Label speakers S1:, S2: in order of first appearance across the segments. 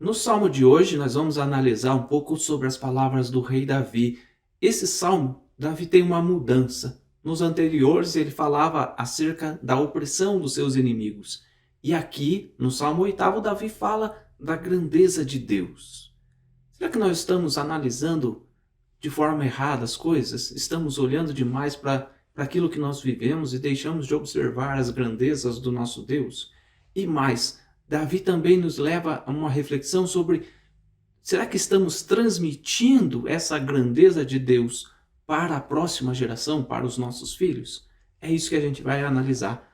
S1: No salmo de hoje, nós vamos analisar um pouco sobre as palavras do rei Davi. Esse salmo, Davi tem uma mudança. Nos anteriores, ele falava acerca da opressão dos seus inimigos. E aqui, no salmo 8º, Davi fala da grandeza de Deus. Será que nós estamos analisando de forma errada as coisas? Estamos olhando demais para aquilo que nós vivemos e deixamos de observar as grandezas do nosso Deus? E mais, Davi também nos leva a uma reflexão sobre: será que estamos transmitindo essa grandeza de Deus para a próxima geração, para os nossos filhos? É isso que a gente vai analisar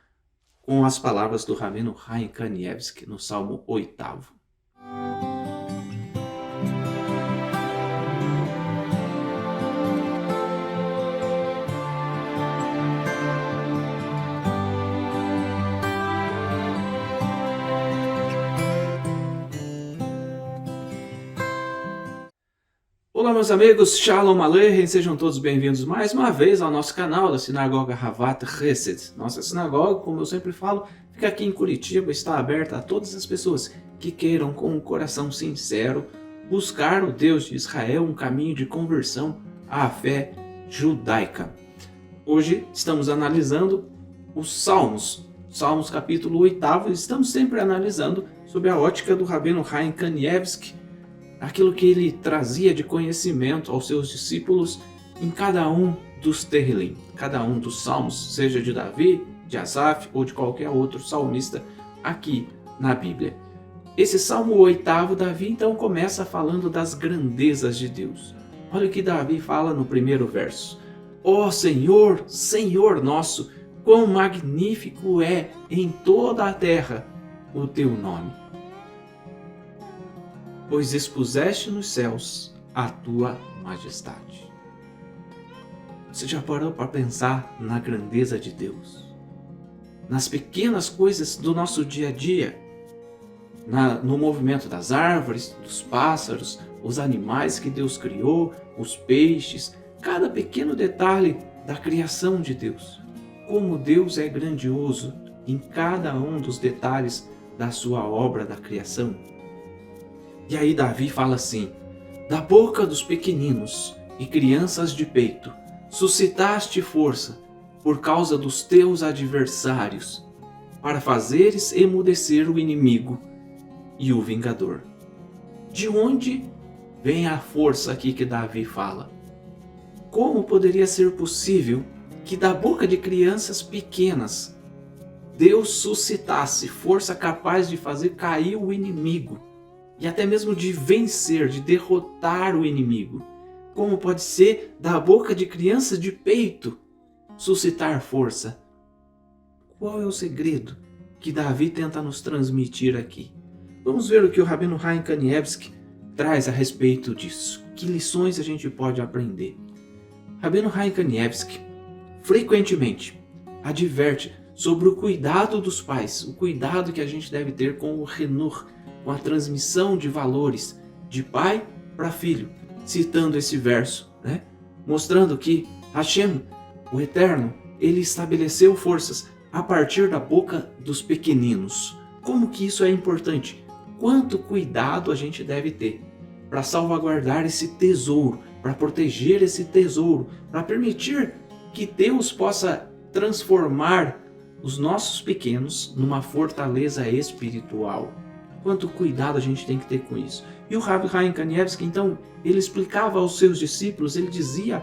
S1: com as palavras do Rabino Chaim Kanievsky no Salmo 8º. Olá meus amigos, Shalom Aleichem, sejam todos bem-vindos mais uma vez ao nosso canal da Sinagoga Havat Chesed. Nossa sinagoga, como eu sempre falo, fica aqui em Curitiba, está aberta a todas as pessoas que queiram com um coração sincero buscar o Deus de Israel, um caminho de conversão à fé judaica. Hoje estamos analisando os Salmos capítulo 8º, estamos sempre analisando sob a ótica do Rabino Chaim Kanievsky, aquilo que ele trazia de conhecimento aos seus discípulos em cada um dos Tehillim, cada um dos salmos, seja de Davi, de Asaf ou de qualquer outro salmista aqui na Bíblia. Esse Salmo 8º, Davi então começa falando das grandezas de Deus. Olha o que Davi fala no primeiro verso: Ó Senhor, Senhor nosso, quão magnífico é em toda a terra o teu nome, pois expuseste nos céus a tua majestade. Você já parou para pensar na grandeza de Deus? Nas pequenas coisas do nosso dia a dia? No movimento das árvores, dos pássaros, os animais que Deus criou, os peixes, cada pequeno detalhe da criação de Deus. Como Deus é grandioso em cada um dos detalhes da sua obra da criação. E aí Davi fala assim: da boca dos pequeninos e crianças de peito, suscitaste força por causa dos teus adversários, para fazeres emudecer o inimigo e o vingador. De onde vem a força aqui que Davi fala? Como poderia ser possível que da boca de crianças pequenas Deus suscitasse força capaz de fazer cair o inimigo? E até mesmo de vencer, de derrotar o inimigo? Como pode ser da boca de crianças de peito suscitar força? Qual é o segredo que Davi tenta nos transmitir aqui? Vamos ver o que o Rabino Chaim Kanievsky traz a respeito disso. Que lições a gente pode aprender? Rabino Chaim Kanievsky frequentemente adverte sobre o cuidado dos pais, o cuidado que a gente deve ter com o Renur, com a transmissão de valores de pai para filho, citando esse verso, mostrando que Hashem, o Eterno, ele estabeleceu forças a partir da boca dos pequeninos. Como que isso é importante? Quanto cuidado a gente deve ter para salvaguardar esse tesouro, para proteger esse tesouro, para permitir que Deus possa transformar os nossos pequenos numa fortaleza espiritual. Quanto cuidado a gente tem que ter com isso. E o Rabbi Chaim Kanievsky, então, ele explicava aos seus discípulos, ele dizia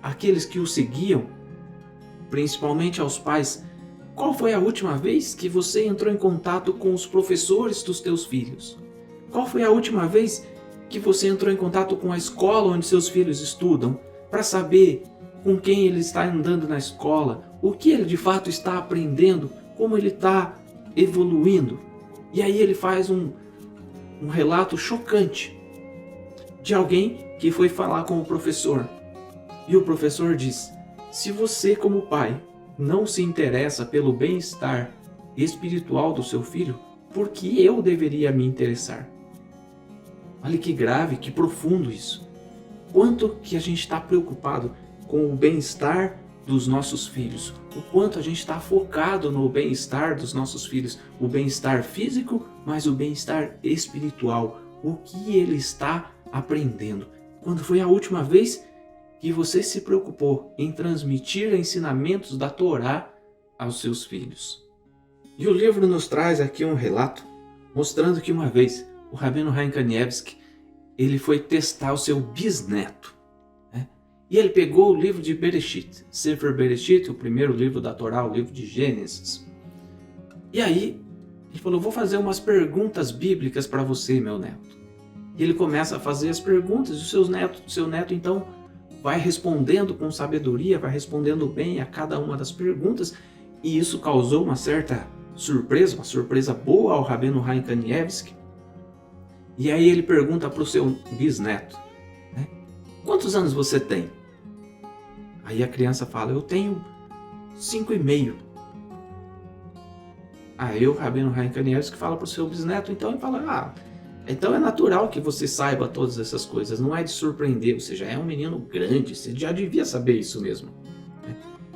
S1: àqueles que o seguiam, principalmente aos pais: qual foi a última vez que você entrou em contato com os professores dos teus filhos? Qual foi a última vez que você entrou em contato com a escola onde seus filhos estudam, para saber com quem ele está andando na escola, o que ele de fato está aprendendo, como ele está evoluindo? E aí ele faz um relato chocante de alguém que foi falar com o professor. E o professor diz: se você, como pai, não se interessa pelo bem-estar espiritual do seu filho, por que eu deveria me interessar? Olha que grave, que profundo isso. Quanto que a gente está preocupado com o bem-estar dos nossos filhos, o quanto a gente está focado no bem-estar dos nossos filhos, o bem-estar físico, mas o bem-estar espiritual, o que ele está aprendendo. Quando foi a última vez que você se preocupou em transmitir ensinamentos da Torá aos seus filhos? E o livro nos traz aqui um relato mostrando que uma vez o Rabino Chaim Kanievsky ele foi testar o seu bisneto. E ele pegou o livro de Bereshit, Sefer Bereshit, o primeiro livro da Torá, o livro de Gênesis. E aí, ele falou, vou fazer umas perguntas bíblicas para você, meu neto. E ele começa a fazer as perguntas, e o seu neto, então, vai respondendo com sabedoria, vai respondendo bem a cada uma das perguntas, e isso causou uma certa surpresa, uma surpresa boa ao Rabino Chaim Kanievsky. E aí ele pergunta para o seu bisneto, quantos anos você tem? Aí a criança fala, eu tenho 5,5. Aí o Rabino Chaim Kanievsky fala para o seu bisneto, então ele fala, então é natural que você saiba todas essas coisas, não é de surpreender, você já é um menino grande, você já devia saber isso mesmo.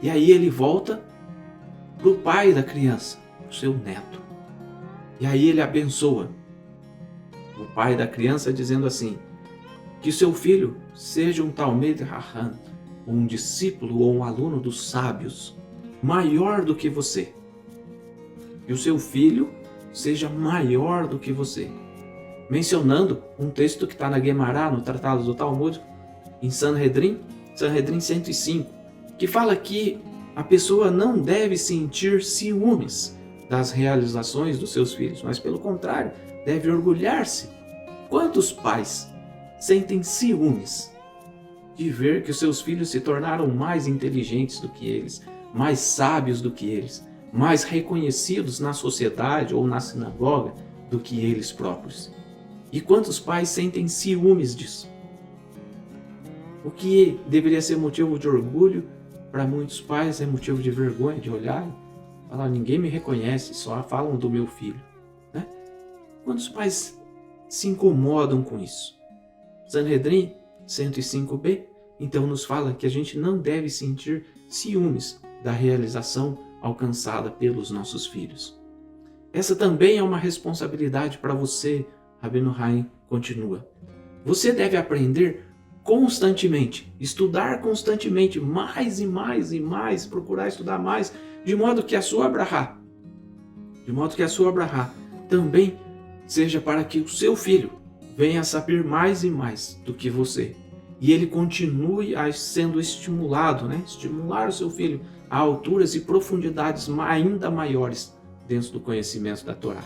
S1: E aí ele volta para o pai da criança, o seu neto. E aí ele abençoa o pai da criança dizendo assim, que seu filho seja um Talmid Raham, um discípulo ou um aluno dos sábios, maior do que você. E o seu filho seja maior do que você. Mencionando um texto que está na Guemará, no Tratado do Talmud, em Sanhedrin 105, que fala que a pessoa não deve sentir ciúmes das realizações dos seus filhos, mas pelo contrário, deve orgulhar-se. Quantos pais sentem ciúmes de ver que os seus filhos se tornaram mais inteligentes do que eles, mais sábios do que eles, mais reconhecidos na sociedade ou na sinagoga do que eles próprios? E quantos pais sentem ciúmes disso? O que deveria ser motivo de orgulho, para muitos pais é motivo de vergonha, de olhar e falar, ninguém me reconhece, só falam do meu filho. Quantos pais se incomodam com isso? Sanhedrin 105b, então nos fala que a gente não deve sentir ciúmes da realização alcançada pelos nossos filhos. Essa também é uma responsabilidade para você, Rabino Chaim continua. Você deve aprender constantemente, estudar constantemente, mais e mais e mais, procurar estudar mais, de modo que a sua brahá também seja para que o seu filho venha a saber mais e mais do que você. E ele continue sendo estimulado, estimular o seu filho a alturas e profundidades ainda maiores dentro do conhecimento da Torá.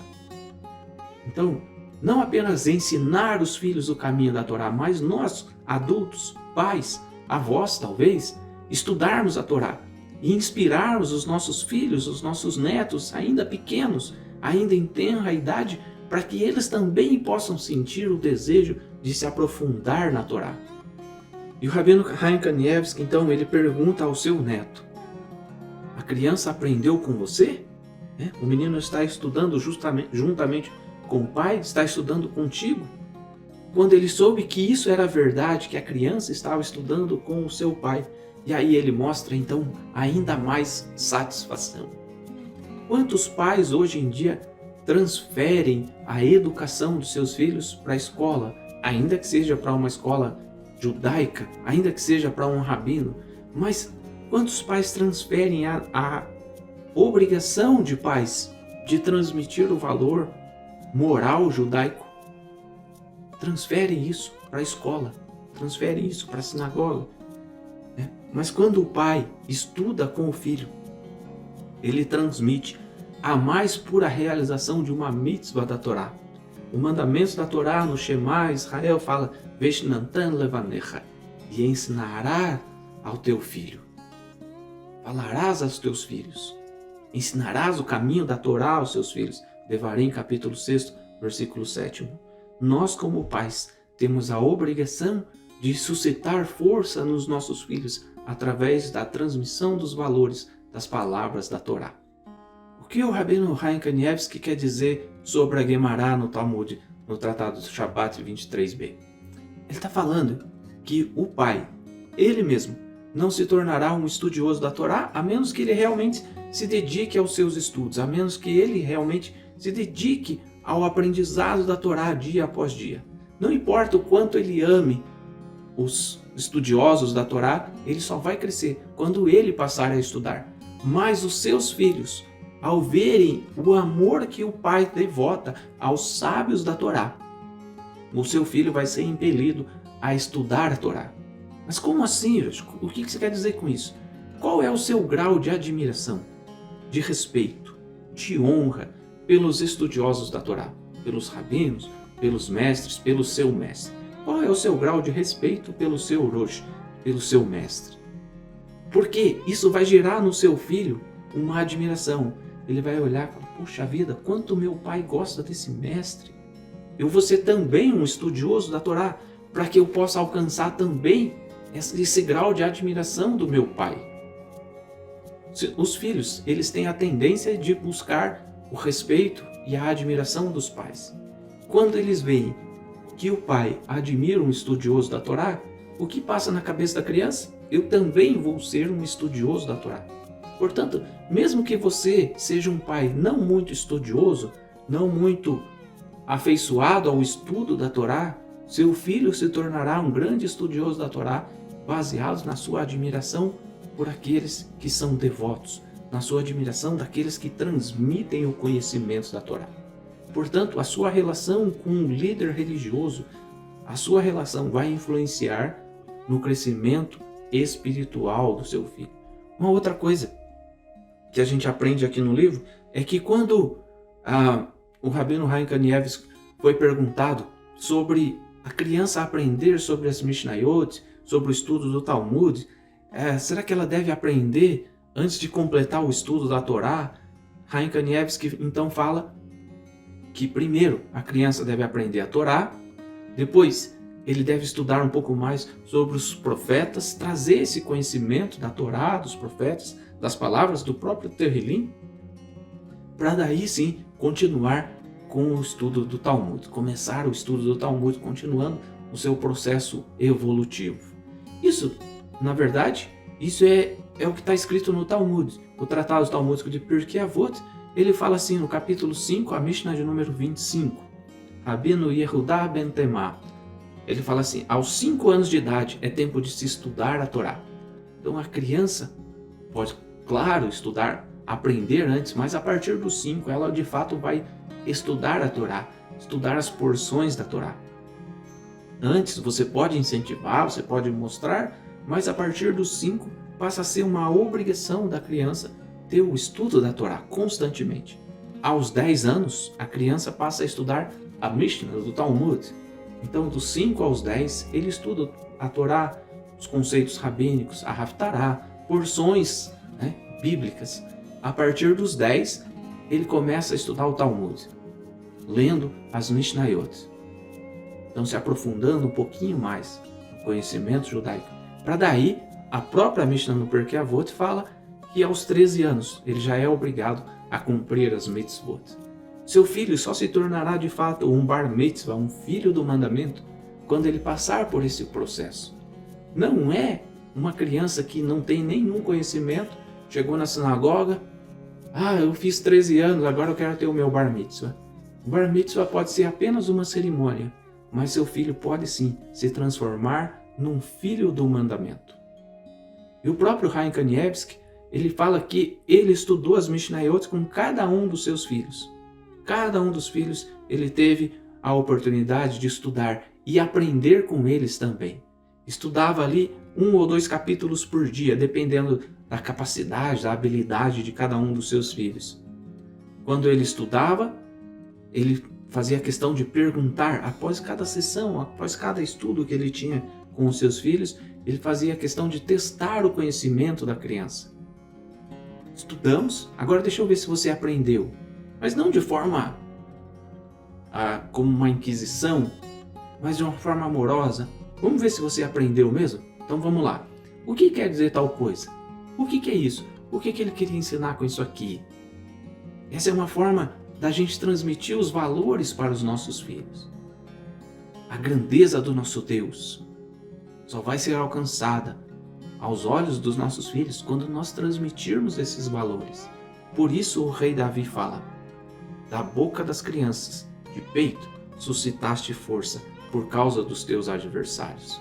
S1: Então, não apenas ensinar os filhos o caminho da Torá, mas nós, adultos, pais, avós talvez, estudarmos a Torá e inspirarmos os nossos filhos, os nossos netos, ainda pequenos, ainda em tenra idade, para que eles também possam sentir o desejo de se aprofundar na Torá. E o Rabino Chaim Kanievsky, então, ele pergunta ao seu neto, a criança aprendeu com você? O menino está estudando juntamente com o pai? Está estudando contigo? Quando ele soube que isso era verdade, que a criança estava estudando com o seu pai, e aí ele mostra, então, ainda mais satisfação. Quantos pais hoje em dia transferem a educação dos seus filhos para a escola, ainda que seja para uma escola judaica, ainda que seja para um rabino, mas quantos pais transferem a obrigação de pais de transmitir o valor moral judaico? Transferem isso para a escola, transferem isso para a sinagoga. Mas quando o pai estuda com o filho, ele transmite a mais pura realização de uma mitzvah da Torá. O mandamento da Torá no Shema Israel fala Veshnantan levanecha, e ensinará ao teu filho. Falarás aos teus filhos. Ensinarás o caminho da Torá aos seus filhos. Devarim, capítulo 6, versículo 7. Nós, como pais, temos a obrigação de suscitar força nos nossos filhos através da transmissão dos valores das palavras da Torá. O que o Rabino Chaim Kanievsky quer dizer sobre a Guemará no Talmud, no Tratado do Shabbat 23b? Ele está falando que o pai, ele mesmo, não se tornará um estudioso da Torá, a menos que ele realmente se dedique aos seus estudos, a menos que ele realmente se dedique ao aprendizado da Torá dia após dia. Não importa o quanto ele ame os estudiosos da Torá, ele só vai crescer quando ele passar a estudar. Mas os seus filhos, ao verem o amor que o pai devota aos sábios da Torá, o seu filho vai ser impelido a estudar a Torá. Mas como assim, Joshua? O que você quer dizer com isso? Qual é o seu grau de admiração, de respeito, de honra pelos estudiosos da Torá, pelos rabinos, pelos mestres, pelo seu mestre? Qual é o seu grau de respeito pelo seu Rosh, pelo seu mestre? Porque isso vai gerar no seu filho uma admiração. Ele vai olhar e falar, puxa vida, quanto meu pai gosta desse mestre. Eu vou ser também um estudioso da Torá, para que eu possa alcançar também esse grau de admiração do meu pai. Os filhos, eles têm a tendência de buscar o respeito e a admiração dos pais. Quando eles veem que o pai admira um estudioso da Torá, o que passa na cabeça da criança? Eu também vou ser um estudioso da Torá. Portanto, mesmo que você seja um pai não muito estudioso, não muito afeiçoado ao estudo da Torá, seu filho se tornará um grande estudioso da Torá, baseado na sua admiração por aqueles que são devotos, na sua admiração daqueles que transmitem o conhecimento da Torá. Portanto, a sua relação com um líder religioso, a sua relação vai influenciar no crescimento espiritual do seu filho. Uma outra coisa que a gente aprende aqui no livro é que quando o Rabino Chaim Kanievski foi perguntado sobre a criança aprender sobre as Mishnayot, sobre o estudo do Talmud, será que ela deve aprender antes de completar o estudo da Torá? Chaim Kanievski então fala que primeiro a criança deve aprender a Torá, depois ele deve estudar um pouco mais sobre os profetas, trazer esse conhecimento da Torá, dos profetas, das palavras do próprio Terrilim, para daí sim continuar com o estudo do Talmud, começar o estudo do Talmud, continuando o seu processo evolutivo. Isso, na verdade, isso é o que está escrito no Talmud. O Tratado Talmúdico de Pirkei Avot, ele fala assim no capítulo 5, a Mishnah de número 25, Rabino Yehudá ben Temá. Ele fala assim, aos 5 anos de idade é tempo de se estudar a Torá. Então a criança pode, claro, estudar, aprender antes, mas a partir dos 5 ela de fato vai estudar a Torá, estudar as porções da Torá. Antes você pode incentivar, você pode mostrar, mas a partir dos 5 passa a ser uma obrigação da criança ter o estudo da Torá constantemente. Aos 10 anos, a criança passa a estudar a Mishnah do Talmud. Então, dos 5 aos 10, ele estuda a Torá, os conceitos rabínicos, a Haftará, porções bíblicas. A partir dos 10, ele começa a estudar o Talmud, lendo as Mishnayot. Então, se aprofundando um pouquinho mais no conhecimento judaico. Para daí, a própria Mishnah no Pirkei Avot fala que aos 13 anos ele já é obrigado a cumprir as mitzvot. Seu filho só se tornará de fato um bar mitzvah, um filho do mandamento, quando ele passar por esse processo. Não é uma criança que não tem nenhum conhecimento, chegou na sinagoga, eu fiz 13 anos, agora eu quero ter o meu bar mitzvah. O bar mitzvah pode ser apenas uma cerimônia, mas seu filho pode sim se transformar num filho do mandamento. E o próprio Chaim Kanievski, ele fala que ele estudou as Mishnayot com cada um dos seus filhos. Cada um dos filhos ele teve a oportunidade de estudar e aprender com eles também. Estudava ali 1 ou 2 capítulos por dia, dependendo da capacidade, da habilidade de cada um dos seus filhos. Quando ele estudava, ele fazia questão de perguntar, após cada sessão, após cada estudo que ele tinha com os seus filhos, ele fazia questão de testar o conhecimento da criança. Estudamos, agora deixa eu ver se você aprendeu. Mas não de forma como uma inquisição, mas de uma forma amorosa. Vamos ver se você aprendeu mesmo? Então vamos lá. O que quer dizer tal coisa? O que é isso? O que ele queria ensinar com isso aqui? Essa é uma forma da gente transmitir os valores para os nossos filhos. A grandeza do nosso Deus só vai ser alcançada aos olhos dos nossos filhos quando nós transmitirmos esses valores. Por isso o rei Davi fala: da boca das crianças, de peito, suscitaste força por causa dos teus adversários.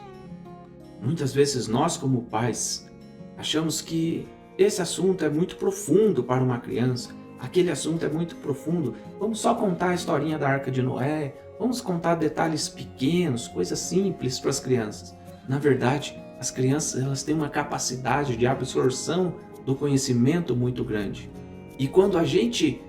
S1: Muitas vezes nós, como pais, achamos que esse assunto é muito profundo para uma criança, aquele assunto é muito profundo, vamos só contar a historinha da Arca de Noé, vamos contar detalhes pequenos, coisas simples para as crianças. Na verdade, as crianças elas têm uma capacidade de absorção do conhecimento muito grande. E quando a gente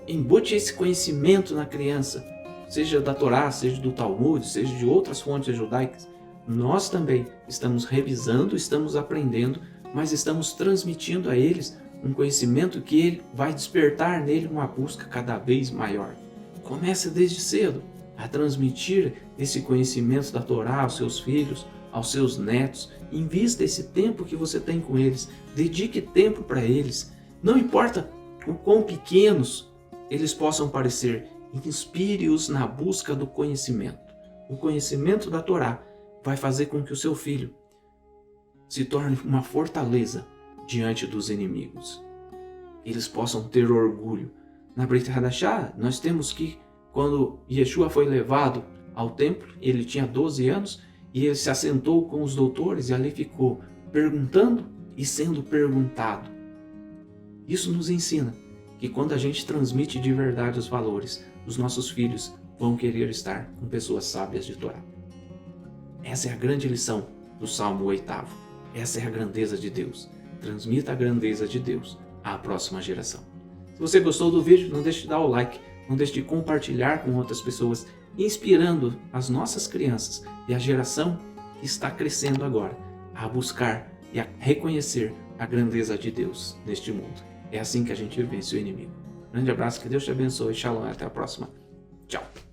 S1: embute esse conhecimento na criança, seja da Torá, seja do Talmud, seja de outras fontes judaicas, nós também estamos revisando, estamos aprendendo, mas estamos transmitindo a eles um conhecimento que ele vai despertar nele uma busca cada vez maior. Comece desde cedo a transmitir esse conhecimento da Torá aos seus filhos, aos seus netos. Invista esse tempo que você tem com eles, dedique tempo para eles. Não importa o quão pequenos eles possam parecer, inspire-os na busca do conhecimento. O conhecimento da Torá vai fazer com que o seu filho se torne uma fortaleza diante dos inimigos. Eles possam ter orgulho. Na Brit Hadashah, nós temos que, quando Yeshua foi levado ao templo, ele tinha 12 anos, e ele se assentou com os doutores e ali ficou perguntando e sendo perguntado. Isso nos ensina que quando a gente transmite de verdade os valores, os nossos filhos vão querer estar com pessoas sábias de Torá. Essa é a grande lição do Salmo 8º. Essa é a grandeza de Deus. Transmita a grandeza de Deus à próxima geração. Se você gostou do vídeo, não deixe de dar o like, não deixe de compartilhar com outras pessoas, inspirando as nossas crianças e a geração que está crescendo agora a buscar e a reconhecer a grandeza de Deus neste mundo. É assim que a gente vence o inimigo. Grande abraço, que Deus te abençoe. Shalom, até a próxima. Tchau.